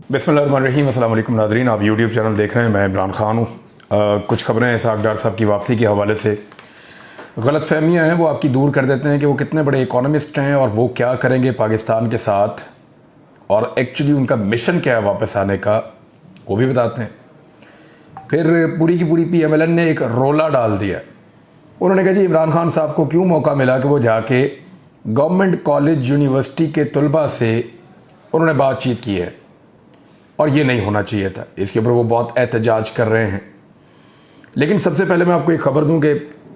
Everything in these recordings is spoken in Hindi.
बिस्मिल्लाहिर्रहमानिर्रहीम। अस्सलाम वालेकुम नाज़रीन, आप यूट्यूब चैनल देख रहे हैं। मैं इमरान खान हूँ। कुछ खबरें इसहाक़ डार साहब की वापसी के हवाले से गलतफहमियाँ हैं, वो आपकी दूर कर देते हैं कि वो कितने बड़े इकोनॉमिस्ट हैं और वो क्या करेंगे पाकिस्तान के साथ, और एक्चुअली उनका मिशन क्या है वापस आने का, वो भी बताते हैं। फिर पूरी की पूरी PMLN ने एक रोला डाल दिया। उन्होंने कहा जी इमरान खान साहब को क्यों मौका मिला कि वो जाके गवर्नमेंट कॉलेज यूनिवर्सिटी के तलबा से उन्होंने बातचीत की है, और ये नहीं होना चाहिए था। इसके ऊपर वो बहुत एहतजाज कर रहे हैं। लेकिन सबसे पहले मैं आपको एक ख़बर दूं कि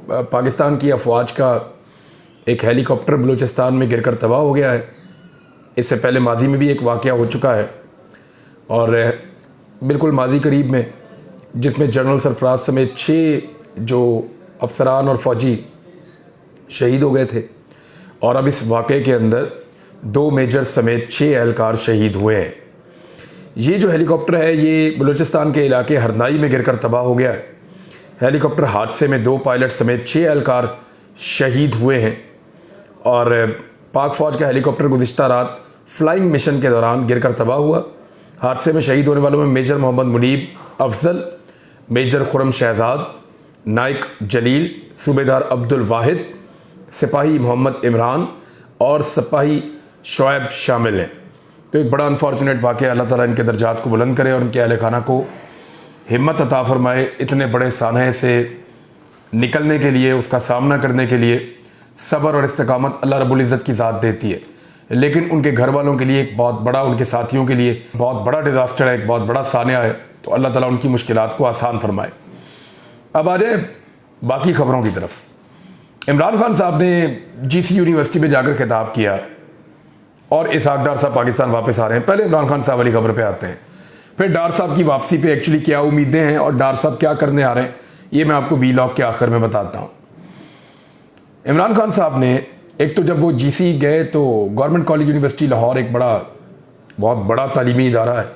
पाकिस्तान की अफवाज का एक हेलीकॉप्टर बलूचिस्तान में गिरकर तबाह हो गया है। इससे पहले माजी में भी एक वाक़या हो चुका है, और बिल्कुल माजी करीब में, जिसमें जनरल सरफराज समेत 6 जो अफसरान और फ़ौजी शहीद हो गए थे, और अब इस वाक़े के अंदर 2 मेजर समेत 6 एहलकार शहीद हुए हैं। ये जो हेलीकॉप्टर है ये बलूचिस्तान के इलाके हरनाई में गिरकर तबाह हो गया है। हेलीकॉप्टर हादसे में 2 पायलट समेत 6 एहलकार शहीद हुए हैं, और पाक फ़ौज का हेलीकॉप्टर गुज़िश्ता रात फ्लाइंग मिशन के दौरान गिरकर तबाह हुआ। हादसे में शहीद होने वालों में मेजर मोहम्मद मुनीब अफजल, मेजर खुरम शहजाद, नाइक जलील, सूबेदार अब्दुल वाहिद, सिपाही मोहम्मद इमरान और सिपाही शोएब शामिल हैं। तो एक बड़ा अनफॉर्चुनेट वाक़या। अल्लाह ताला इनके दर्जात को बुलंद करे और उनके अहल खाना को हिम्मत अता फरमाए। इतने बड़े सानहे से निकलने के लिए, उसका सामना करने के लिए सब्र और इस्तिकामत अल्लाह रब्बुल इज़्ज़त की ज़ात देती है। लेकिन उनके घर वालों के लिए एक बहुत बड़ा, उनके साथियों के लिए बहुत बड़ा डिज़ास्टर है, एक बहुत बड़ा सान्या है। तो अल्लाह ताला उनकी मुश्किलात को आसान फरमाए। अब आ जाए बाकी खबरों की तरफ। इमरान खान साहब ने GC यूनिवर्सिटी में जाकर खिताब किया, और इसहाक़ डार साहब पाकिस्तान वापस आ रहे हैं। पहले इमरान खान साहब वाली खबर पे आते हैं, फिर डार साहब की वापसी पे एक्चुअली क्या उम्मीदें हैं और डार साहब क्या करने आ रहे हैं, ये मैं आपको वीलॉग के आखिर में बताता हूँ। इमरान खान साहब ने एक तो जब वो GC गए तो गवर्नमेंट कॉलेज यूनिवर्सिटी लाहौर एक बहुत बड़ा तालीमी इदारा है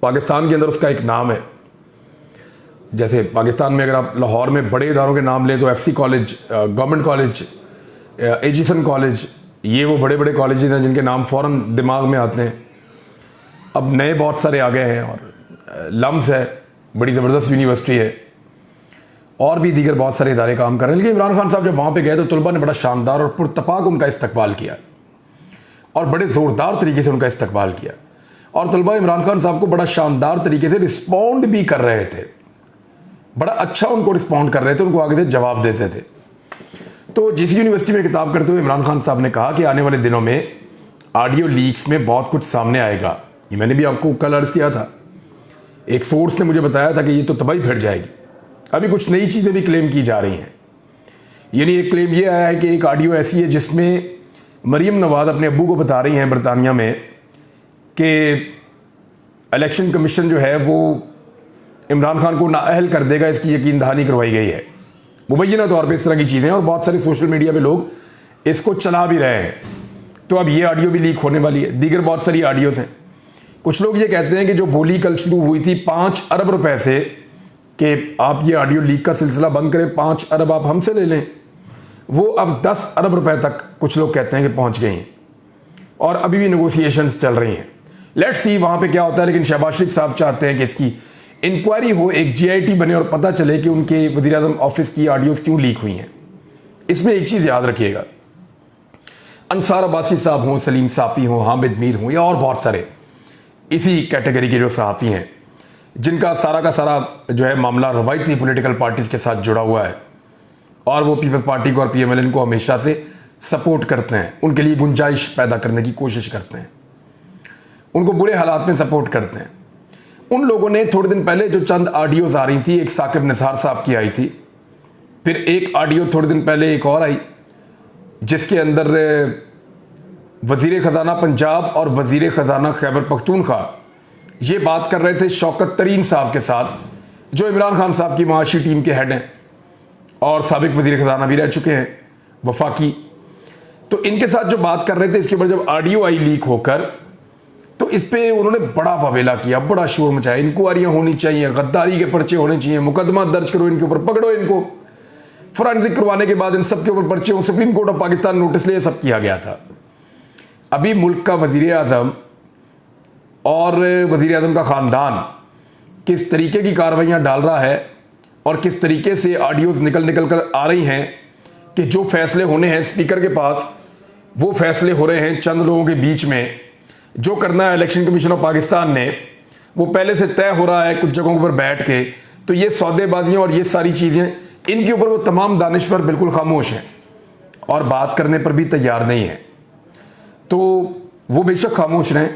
पाकिस्तान के अंदर, उसका एक नाम है। जैसे पाकिस्तान में अगर आप लाहौर में बड़े इदारों के नाम लें तो FC college, government college, Aitchison college, ये वो बड़े बड़े कॉलेजेस हैं जिनके नाम फ़ौरन दिमाग में आते हैं। अब नए बहुत सारे आ गए हैं, और लम्स है, बड़ी ज़बरदस्त यूनिवर्सिटी है, और भी दीगर बहुत सारे इदारे काम कर रहे हैं। लेकिन इमरान खान साहब जब वहाँ पे गए तो तलबा ने बड़ा शानदार और पुरतपाक उनका इस्तकबाल किया, और बड़े ज़ोरदार तरीके से उनका इस्तकबाल किया, और तलबा इमरान खान साहब को बड़ा शानदार तरीके से रिस्पॉन्ड भी कर रहे थे। बड़ा अच्छा उनको रिस्पॉन्ड कर रहे थे, उनको आगे से जवाब देते थे। तो GC यूनिवर्सिटी में किताब करते हुए इमरान खान साहब ने कहा कि आने वाले दिनों में ऑडियो लीक्स में बहुत कुछ सामने आएगा। ये मैंने भी आपको कल अर्ज़ किया था। एक सोर्स ने मुझे बताया था कि ये तो तबाही फिर जाएगी। अभी कुछ नई चीज़ें भी क्लेम की जा रही हैं। यानी एक क्लेम ये आया है कि एक ऑडियो ऐसी है जिसमें मरीम नवाज़ अपने अब्बू को बता रही हैं बरतानिया में कि इलेक्शन कमीशन जो है वो इमरान खान को नाअहल कर देगा, इसकी यकीन दहानी करवाई गई है। मुबैना तौर पे इस तरह की चीज़ें, और बहुत सारे सोशल मीडिया पे लोग इसको चला भी रहे हैं। तो अब ये ऑडियो भी लीक होने वाली है। दीगर बहुत सारी ऑडियोज़ हैं। कुछ लोग ये कहते हैं कि जो बोली कल शुरू हुई थी 5 अरब रुपए से, कि आप ये ऑडियो लीक का सिलसिला बंद करें, 5 अरब आप हमसे ले लें, वो अब 10 अरब रुपए तक कुछ लोग कहते हैं कि पहुँच गई हैं, और अभी भी नेगोशिएशंस चल रही हैं। लेट्स सी वहाँ पर क्या होता है। लेकिन शहबाज शरीफ साहब चाहते हैं कि इसकी इंक्वायरी हो, एक GIT बने और पता चले कि उनके वज़ीर-ए-आज़म ऑफिस की ऑडियोज़ क्यों लीक हुई हैं। इसमें एक चीज़ याद रखिएगा, अंसार अब्बासी साहब हों, सलीम साफ़ी हों, हामिद मीर हों, या और बहुत सारे इसी कैटेगरी के जो सहाफ़ी हैं जिनका सारा का सारा जो है मामला रवायती पॉलिटिकल पार्टीज़ के साथ जुड़ा हुआ है, और वो पीपल्स पार्टी को और PMLN को हमेशा से सपोर्ट करते हैं, उनके लिए गुंजाइश पैदा करने की कोशिश करते हैं, उनको बुरे हालात में सपोर्ट करते हैं। उन लोगों ने थोड़े दिन पहले जो चंद ऑडियोज़ आ रही थी, एक साकिब निसार साहब की आई थी, फिर एक ऑडियो थोड़े दिन पहले एक और आई जिसके अंदर वज़ीर ख़जाना पंजाब और वज़ीर ख़जाना खैबर पख्तूनख्वा ये बात कर रहे थे शौकत तरीन साहब के साथ, जो इमरान खान साहब की माशी टीम के हेड हैं और साबिक वज़ीर ख़जाना भी रह चुके हैं वफाकी। तो इनके साथ जो बात कर रहे थे, इसके ऊपर जब ऑडियो आई लीक होकर, तो इस पे उन्होंने बड़ा ववेला किया, बड़ा शोर मचाया। इंक्वायरियाँ होनी चाहिए, गद्दारी के पर्चे होने चाहिए, मुकदमा दर्ज करो इनके ऊपर, पकड़ो इनको, फोरेंसिक करवाने के बाद इन सब के ऊपर पर्चे, supreme court of Pakistan notice ले, सब किया गया था। अभी मुल्क का वज़ीर-ए-आज़म और वज़ीर आज़म का ख़ानदान किस तरीके की कार्रवाइयाँ डाल रहा है और किस तरीके से ऑडियोज़ निकल कर आ रही हैं कि जो फैसले होने हैं स्पीकर के पास वो फैसले हो रहे हैं चंद लोगों के बीच में। जो करना है इलेक्शन कमीशन ऑफ पाकिस्तान ने वो पहले से तय हो रहा है कुछ जगहों पर बैठ के। तो ये सौदेबाजियाँ और ये सारी चीज़ें, इनके ऊपर वो तमाम दानिश्वर बिल्कुल खामोश हैं और बात करने पर भी तैयार नहीं है। तो वो बेशक खामोश रहें,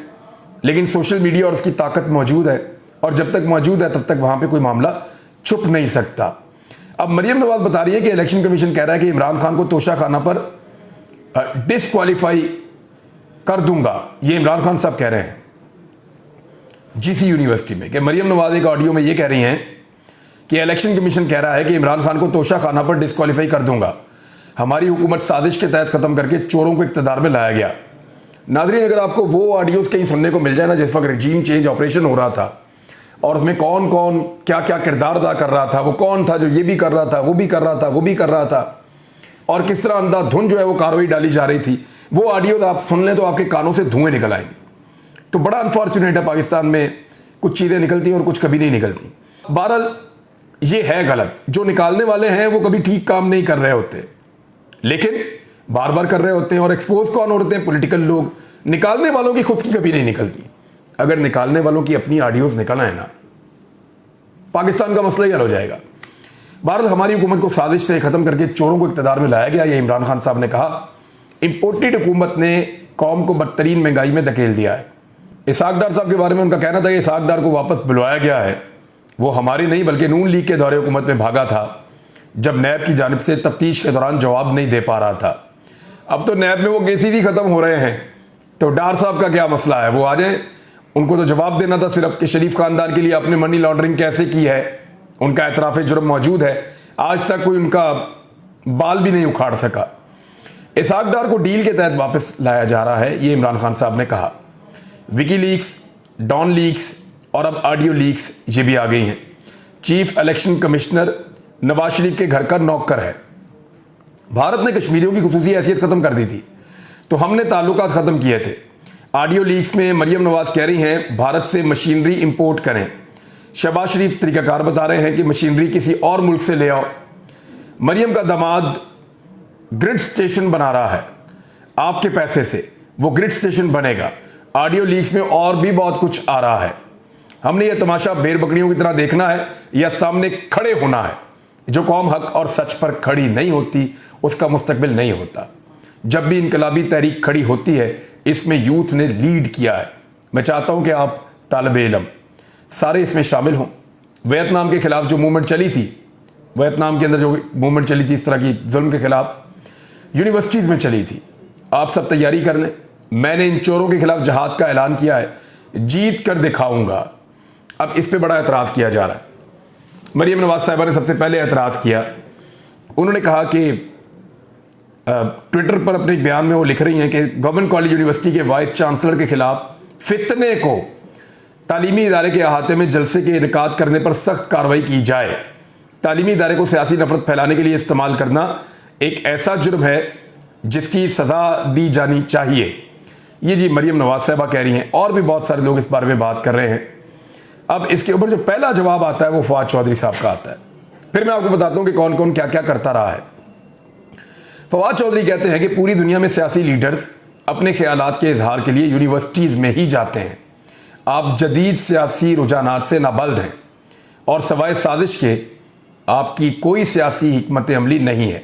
लेकिन सोशल मीडिया और उसकी ताकत मौजूद है और जब तक मौजूद है तब तक वहाँ पे कोई मामला छुप नहीं सकता। अब मरियम नवाज बता रही है कि इलेक्शन कमीशन कह रहा है कि इमरान खान को तोशा खाना पर डिसक्वालीफाई कर दूंगा। ये इमरान खान साहब कह रहे हैं जीसी यूनिवर्सिटी में, कि मरियम नवाज एक ऑडियो में ये कह रही हैं कि इलेक्शन कमीशन कह रहा है कि इमरान खान को तोशा खाना पर डिसक्वालीफाई कर दूंगा। हमारी हुकूमत साजिश के तहत ख़त्म करके चोरों को इक़्तिदार में लाया गया। नाज़रीन, अगर आपको वो ऑडियोज़ कहीं सुनने को मिल जाए ना, जिस वक्त रजीम चेंज ऑपरेशन हो रहा था और उसमें कौन कौन क्या क्या किरदार अदा कर रहा था, वो कौन था जो ये भी कर रहा था, वो भी कर रहा था, वो भी कर रहा था, और किस तरह अंधाधुंध जो है वो कार्रवाई डाली जा रही थी, वो ऑडियो आप सुन लें तो आपके कानों से धुएं निकल आएंगे। तो बड़ा अनफॉर्चुनेट है, पाकिस्तान में कुछ चीज़ें निकलती हैं और कुछ कभी नहीं निकलती। बहरहाल ये है गलत। जो निकालने वाले हैं वो कभी ठीक काम नहीं कर रहे होते, लेकिन बार बार कर रहे होते हैं। और एक्सपोज कौन होते हैं? पॉलिटिकल लोग। निकालने वालों की खुद की कभी नहीं निकलती। अगर निकालने वालों की अपनी ऑडियोज़ निकल आए ना, पाकिस्तान का मसला ही हल हो जाएगा। बहरहाल हमारी हुकूमत को साजिश से ख़त्म करके चोरों को इक़्तिदार में लाया गया, ये इमरान खान साहब ने कहा। इम्पोर्टेड हुकूमत ने कौम को बदतरीन महंगाई में धकेल दिया है। इसहाक डार साहब के बारे में उनका कहना था कि इसहाक डार को वापस बुलवाया गया है। वो हमारी नहीं बल्कि नून लीग के दौरे हुकूमत में भागा था, जब नैब की जानिब से तफ्तीश के दौरान जवाब नहीं दे पा रहा था। अब तो नैब में वो केसेस ही ख़त्म हो रहे हैं, तो डार साहब का क्या मसला है? वो आ जाए, उनको तो जवाब देना था सिर्फ कि शरीफ खानदान के लिए आपने मनी लॉन्ड्रिंग कैसे की है। उनका एतराफ़ जुर्म मौजूद है, आज तक कोई उनका बाल भी नहीं उखाड़ सका। इसहाक डार को डील के तहत वापस लाया जा रहा है, ये इमरान खान साहब ने कहा। विकी लीक्स, डॉन लीक्स और अब ऑडियो लीक्स ये भी आ गई हैं। Chief election commissioner Nawaz Sharif के घर का नौकर है। भारत ने कश्मीरियों की खुसूसी हैसियत ख़त्म कर दी थी, तो हमने ताल्लुकात ख़त्म किए थे। ऑडियो लीक्स में मरियम नवाज कह रही हैं भारत से मशीनरी इंपोर्ट करें। शहबाज शरीफ तरीकाकार बता रहे हैं कि मशीनरी किसी और मुल्क से ले आओ। मरियम का दामाद ग्रिड स्टेशन बना रहा है आपके पैसे से, वो ग्रिड स्टेशन बनेगा। ऑडियो लीक्स में और भी बहुत कुछ आ रहा है। हमने ये तमाशा भेड़ बकरियों की तरह देखना है या सामने खड़े होना है। जो कौम हक और सच पर खड़ी नहीं होती उसका मुस्तकबिल नहीं होता। जब भी इनकलाबी तहरीक खड़ी होती है, इसमें यूथ ने लीड किया है। मैं चाहता हूं कि आप तालिबे इल्म सारे इसमें शामिल हों। वियतनाम के खिलाफ जो मूवमेंट चली थी, वियतनाम के अंदर जो मूवमेंट चली थी इस तरह की जुल्म के खिलाफ, यूनिवर्सिटीज़ में चली थी। आप सब तैयारी कर लें। मैंने इन चोरों के खिलाफ जहाद का ऐलान किया है, जीत कर दिखाऊंगा। अब इस पे बड़ा एतराज़ किया जा रहा है। मरियम नवाज साहिबा ने सबसे पहले एतराज़ किया। उन्होंने कहा कि ट्विटर पर अपने बयान में वो लिख रही हैं कि गवर्नमेंट कॉलेज यूनिवर्सिटी के वाइस चांसलर के खिलाफ फितने को तालीमी इदारे के अहाते में जलसे के इनकाद करने पर सख्त कार्रवाई की जाए। तालीमी इदारे को सियासी नफरत फैलाने के लिए इस्तेमाल करना एक ऐसा जुर्म है जिसकी सज़ा दी जानी चाहिए। ये जी मरियम नवाज साहिबा कह रही हैं, और भी बहुत सारे लोग इस बारे में बात कर रहे हैं। अब इसके ऊपर जो पहला जवाब आता है वो फवाद चौधरी साहब का आता है। फिर मैं आपको बताता हूँ कि कौन कौन क्या क्या करता रहा है। फवाद चौधरी कहते हैं कि पूरी दुनिया में सियासी लीडर्स अपने ख्यालात के इजहार के लिए यूनिवर्सिटीज़ में ही जाते हैं। आप जदीद सियासी रुझानात से नाबल्द हैं और सवाए साजिश के आपकी कोई सियासी हिकमत अमली नहीं है,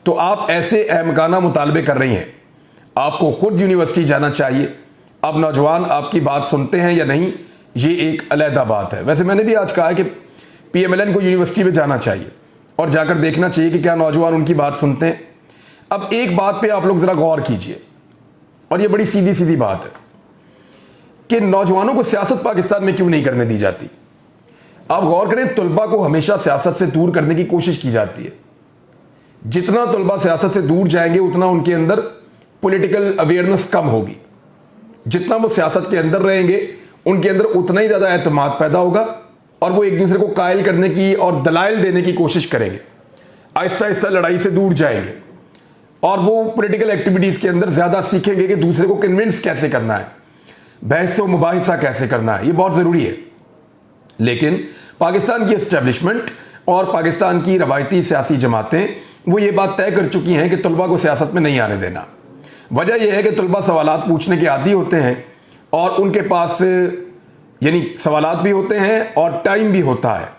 तो आप ऐसे अहमकाना मुतालबे कर रही हैं। आपको खुद यूनिवर्सिटी जाना चाहिए। अब नौजवान आपकी बात सुनते हैं या नहीं, ये एक अलहदा बात है। वैसे मैंने भी आज कहा है कि PMLN को यूनिवर्सिटी में जाना चाहिए और जाकर देखना चाहिए कि क्या नौजवान उनकी बात सुनते हैं। अब एक बात पे आप लोग ज़रा गौर कीजिए, और ये बड़ी सीधी सीधी बात है कि नौजवानों को सियासत पाकिस्तान में क्यों नहीं करने दी जाती। आप गौर करें, तलबा को हमेशा सियासत से दूर करने की कोशिश की जाती है। जितना तलबा सियासत से दूर जाएंगे उतना उनके अंदर पॉलिटिकल अवेयरनेस कम होगी। जितना वो सियासत के अंदर रहेंगे उनके अंदर उतना ही ज़्यादा एतमाद पैदा होगा और वो एक दूसरे को कायल करने की और दलाइल देने की कोशिश करेंगे। आहिस्ता आहिस्ता लड़ाई से दूर जाएंगे और वो पॉलिटिकल एक्टिविटीज़ के अंदर ज़्यादा सीखेंगे कि दूसरे को कन्विंस कैसे करना है। बहस व मुबाहिसा कैसे करना है, ये बहुत ज़रूरी है। लेकिन पाकिस्तान की एस्टेब्लिशमेंट और पाकिस्तान की रवायती सियासी जमातें वो ये बात तय कर चुकी हैं कि तलबा को सियासत में नहीं आने देना। वजह यह है कि तलबा सवालात पूछने के आदी होते हैं और उनके पास यानी सवालात भी होते हैं और टाइम भी होता है।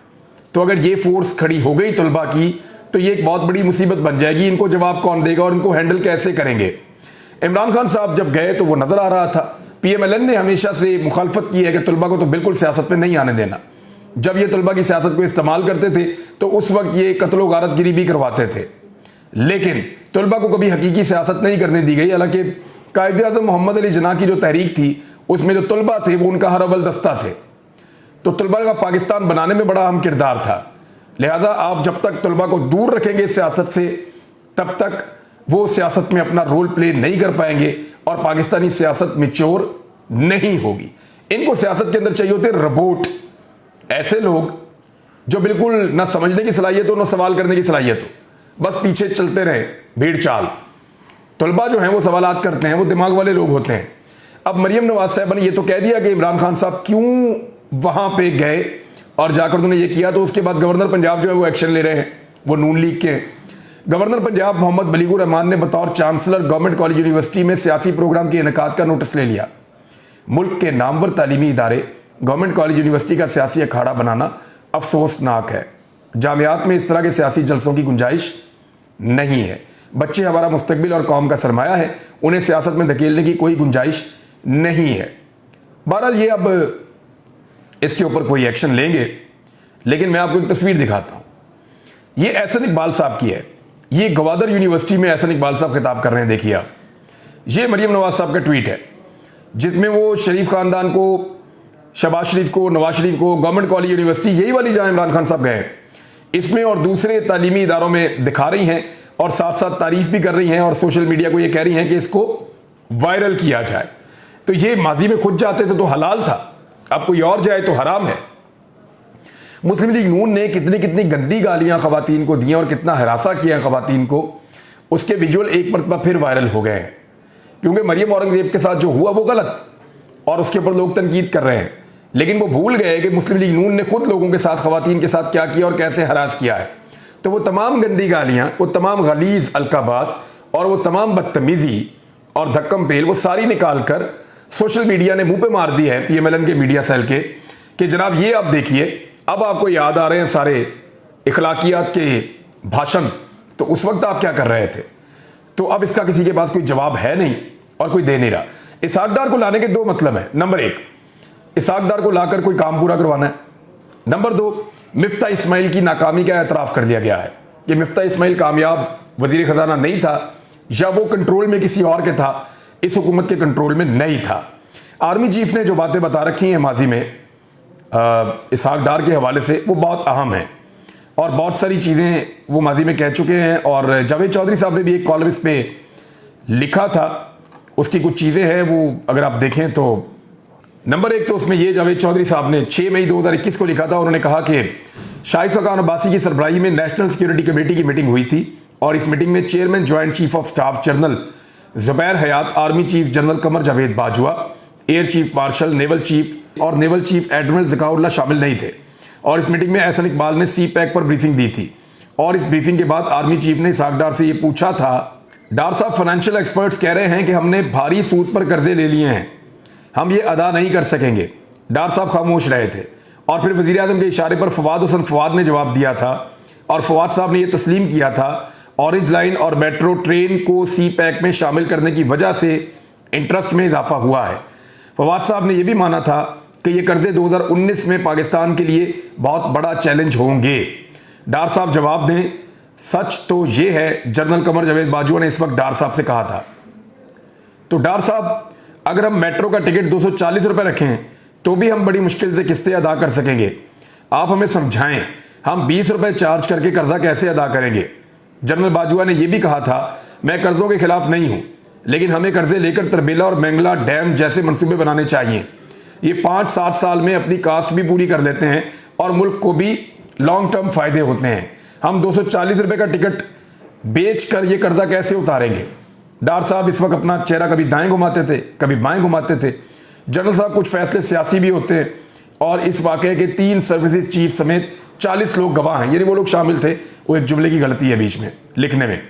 तो अगर ये फोर्स खड़ी हो गई तलबा की तो ये एक बहुत बड़ी मुसीबत बन जाएगी। इनको जवाब कौन देगा और इनको हैंडल कैसे करेंगे। इमरान खान साहब जब गए तो वो नज़र आ रहा था, PMLN ने हमेशा से मुखालफत की है कि तलबा को तो बिल्कुल सियासत में नहीं आने देना। जब ये तलबा की सियासत को इस्तेमाल करते थे तो उस वक्त ये कत्ल व गारतगिरी भी करवाते थे, लेकिन तलबा को कभी हकीकी सियासत नहीं करने दी गई। हालांकि कायदे आज़म मोहम्मद अली जिन्ना की जो तहरीक थी उसमें जो तलबा थे वो उनका हर अव्वल दस्ता थे, तो तलबा का पाकिस्तान बनाने में बड़ा अहम किरदार था। लिहाजा आप जब तक तलबा को दूर रखेंगे सियासत से तब तक वो सियासत में अपना रोल प्ले नहीं कर पाएंगे और पाकिस्तानी सियासत मैच्योर नहीं होगी। इनको सियासत के अंदर चाहिए होते रोबोट, ऐसे लोग जो बिल्कुल ना समझने की सलाहियत हो ना सवाल करने की सलाहियत हो, बस पीछे चलते रहे भीड़ चाल। तलबा जो हैं वो सवालात करते हैं, वो दिमाग वाले लोग होते हैं। अब मरियम नवाज साहब ने ये तो कह दिया कि इमरान खान साहब क्यों वहां पे गए और जाकर उन्होंने ये किया, तो उसके बाद गवर्नर पंजाब जो है वो एक्शन ले रहे हैं, वो नून लीग के। गवर्नर पंजाब मोहम्मद बलीगुर रहमान ने बतौर चांसलर गवर्नमेंट कॉलेज यूनिवर्सिटी में सियासी प्रोग्राम के इनेकाद का नोटिस ले लिया। मुल्क के नामवर तालीमी इदारे गवर्नमेंट कॉलेज यूनिवर्सिटी का सियासी अखाड़ा बनाना अफसोसनाक है। जामियात में इस तरह के सियासी जलसों की गुंजाइश नहीं है। बच्चे हमारा मुस्तकबिल और कौम का सरमाया है, उन्हें सियासत में धकेलने की कोई गुंजाइश नहीं है। बहरहाल ये अब इसके ऊपर कोई एक्शन लेंगे, लेकिन मैं आपको एक तस्वीर दिखाता हूं। ये एहसन इकबाल साहब की है, ये गवादर यूनिवर्सिटी में एहसन इकबाल साहब खिताब कर रहे हैं। देखिए आप, ये मरियम नवाज साहब का ट्वीट है जिसमें वो शरीफ खानदान को, शहबाज शरीफ को, नवाज शरीफ को गवर्नमेंट कॉलेज यूनिवर्सिटी, यही वाली जहां इमरान खान साहब गए, इसमें और दूसरे तालीमी इदारों में दिखा रही हैं और साथ साथ तारीफ भी कर रही हैं और सोशल मीडिया को ये कह रही हैं कि इसको वायरल किया जाए। तो ये माजी में खुद जाते थे तो हलाल था, अब कोई और जाए तो हराम है। मुस्लिम लीग नून ने कितनी कितनी गंदी गालियां खवातीन को दी और कितना हरासा किया खवातीन को, उसके विजुअल एक मरतबा फिर वायरल हो गए हैं। क्योंकि मरियम औरंगजेब के साथ जो हुआ वो गलत और उसके ऊपर लोग तनकीद कर रहे हैं, लेकिन वो भूल गए कि मुस्लिम लीग नून ने खुद लोगों के साथ, खवातीन के साथ क्या किया और कैसे हरास किया है। तो वो तमाम गंदी गालियां, वो तमाम गलीज अलकाबात और वो तमाम बदतमीजी और धक्कम पेल वो सारी निकाल कर सोशल मीडिया ने मुंह पे मार दी है PMLN के मीडिया सेल के कि जनाब ये आप देखिए, अब आपको याद आ रहे हैं सारे इखलाकियात के भाषण, तो उस वक्त आप क्या कर रहे थे। तो अब इसका किसी के पास कोई जवाब है नहीं और कोई दे नहीं रहा। इसहाक डार को लाने के दो मतलब है। नंबर एक, इसहाक डार को लाकर कोई काम पूरा करवाना है। नंबर दो, मिफ्ता इस्माइल की नाकामी का एतराफ़ कर दिया गया है कि मिफ्ता इस्माइल कामयाब वजीर खजाना नहीं था या वो कंट्रोल में किसी और के था, इस हुकूमत के कंट्रोल में नहीं था। आर्मी चीफ ने जो बातें बता रखी हैं माजी में इसहाक डार के हवाले से, वो बहुत अहम है और बहुत सारी चीज़ें वो माजी में कह चुके हैं। और जावेद चौधरी साहब ने भी एक कॉलम इस पे लिखा था, उसकी कुछ चीज़ें हैं वो अगर आप देखें तो। नंबर एक तो उसमें ये जावेद चौधरी साहब ने 6 मई 2021 को लिखा था। उन्होंने कहा कि शाहिद खान अब्बासी की सरबराही में नेशनल सिक्योरिटी कमेटी की मीटिंग हुई थी और इस मीटिंग में chairman joint chief of staff general Zubair Hayat, army chief general Qamar Javed Bajwa, air chief marshal, naval chief और नेवल चीफ एडमिरल ज़काउल्लाह शामिल नहीं थे। और इस मीटिंग में एहसन इकबाल ने CPAC पर ब्रीफिंग दी थी और इस ब्रीफिंग के बाद आर्मी चीफ ने इसहाक डार से ये पूछा था, डार साहब फाइनेंशियल एक्सपर्ट्स कह रहे हैं कि हमने भारी सूद पर कर्जे ले लिए हैं, हम ये अदा नहीं कर सकेंगे। डार साहब खामोश रहे थे और फिर वज़ीर आज़म के इशारे पर फवाद हुसैन फवाद ने जवाब दिया था और फवाद साहब ने यह तस्लीम किया था ऑरेंज लाइन और मेट्रो ट्रेन को CPAC में शामिल करने की वजह से इंटरेस्ट में इजाफा हुआ है। फवाद साहब ने यह भी माना था कि ये कर्जे 2019 में पाकिस्तान के लिए बहुत बड़ा चैलेंज होंगे। डार साहब जवाब दें। सच तो ये है, जनरल कमर जावेद बाजवा ने इस वक्त डार साहब से कहा था। तो डार साहब, अगर हम मेट्रो का टिकट 240 रुपये रखें तो भी हम बड़ी मुश्किल से किस्तें अदा कर सकेंगे। आप हमें समझाएं, हम 20 रुपये चार्ज करके कर्जा कैसे अदा करेंगे। जनरल बाजवा ने यह भी कहा था, मैं कर्जों के खिलाफ नहीं हूं, लेकिन हमें कर्जे लेकर तरबेला और मैंगला डैम जैसे मंसूबे बनाने चाहिए। ये 5-7 साल में अपनी कास्ट भी पूरी कर लेते हैं और मुल्क को भी लॉन्ग टर्म फायदे होते हैं। हम 240 रुपये का टिकट बेच कर ये कर्जा कैसे उतारेंगे। डार साहब इस वक्त अपना चेहरा कभी दाएं घुमाते थे, कभी बाएं घुमाते थे। जनरल साहब कुछ फैसले सियासी भी होते हैं और इस वाकये के 3 सर्विसेज चीफ समेत 40 लोग गवाह हैं, यानी वो लोग शामिल थे। वो एक जुमले की गलती है बीच में लिखने में।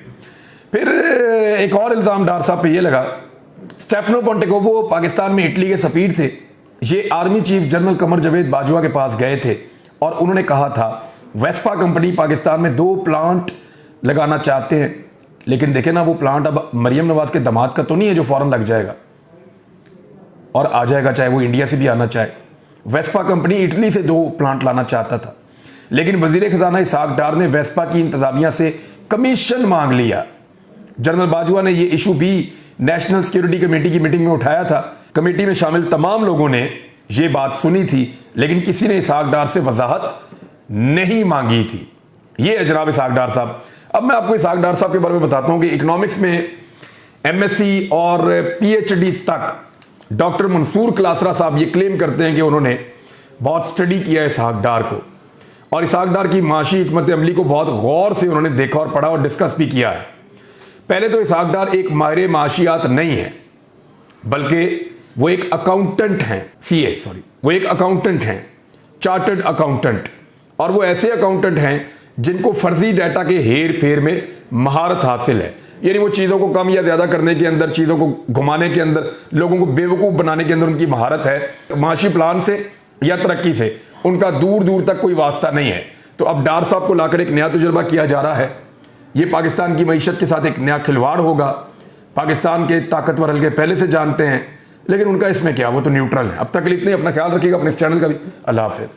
फिर एक और इल्ज़ाम डार साहब पे ये लगा, स्टेफनो पोंटेकोवो पाकिस्तान में इटली के सफ़ीर थे। ये army chief general Qamar Javed Bajwa के पास गए थे और उन्होंने कहा था वेस्पा कंपनी पाकिस्तान में 2 प्लांट लगाना चाहते हैं, लेकिन देखें ना वो प्लांट अब मरियम नवाज के दामाद का तो नहीं है जो फ़ौरन लग जाएगा और आ जाएगा, चाहे वो इंडिया से भी आना चाहे। वेस्पा कंपनी इटली से 2 प्लांट लाना चाहता था, लेकिन वजीर खजाना इसहाक डार ने वेस्पा की इंतजामिया से कमीशन मांग लिया। जनरल बाजवा ने यह इशू भी नेशनल सिक्योरिटी कमेटी की मीटिंग में उठाया था। कमेटी में शामिल तमाम लोगों ने यह बात सुनी थी, लेकिन किसी ने इसहाक डार से वजाहत नहीं मांगी थी। ये है जनाब इसहाक डार साहब। अब मैं आपको इसहाक डार साहब के बारे में बताता हूं कि इकोनॉमिक्स में एमएससी और पीएचडी तक डॉक्टर मंसूर क्लासरा साहब ये क्लेम करते हैं कि उन्होंने बहुत स्टडी किया है इसहाक डार को, और इसहाक डार की माशी हिकमत अमली को बहुत गौर से उन्होंने देखा और पढ़ा और डिस्कस भी किया है। पहले तो इसहाक डार एक माहिर माशियात नहीं है, बल्कि वो एक अकाउंटेंट हैं, वो एक अकाउंटेंट हैं, चार्टर्ड अकाउंटेंट। और वो ऐसे अकाउंटेंट हैं जिनको फर्जी डाटा के हेर फेर में महारत हासिल है, यानी वो चीज़ों को कम या ज़्यादा करने के अंदर, चीज़ों को घुमाने के अंदर, लोगों को बेवकूफ़ बनाने के अंदर उनकी महारत है। माशी प्लान से या तरक्की से उनका दूर दूर तक कोई वास्ता नहीं है। तो अब डार साहब को लाकर एक नया तजुर्बा किया जा रहा है। ये पाकिस्तान की मईशत के साथ एक नया खिलवाड़ होगा। पाकिस्तान के ताकतवर हल्के पहले से जानते हैं, लेकिन उनका इसमें क्या, वो तो न्यूट्रल है। अब तक के लिए इतने, अपना ख्याल रखिएगा, अपने इस चैनल का भी। अल्लाह हाफ़िज़।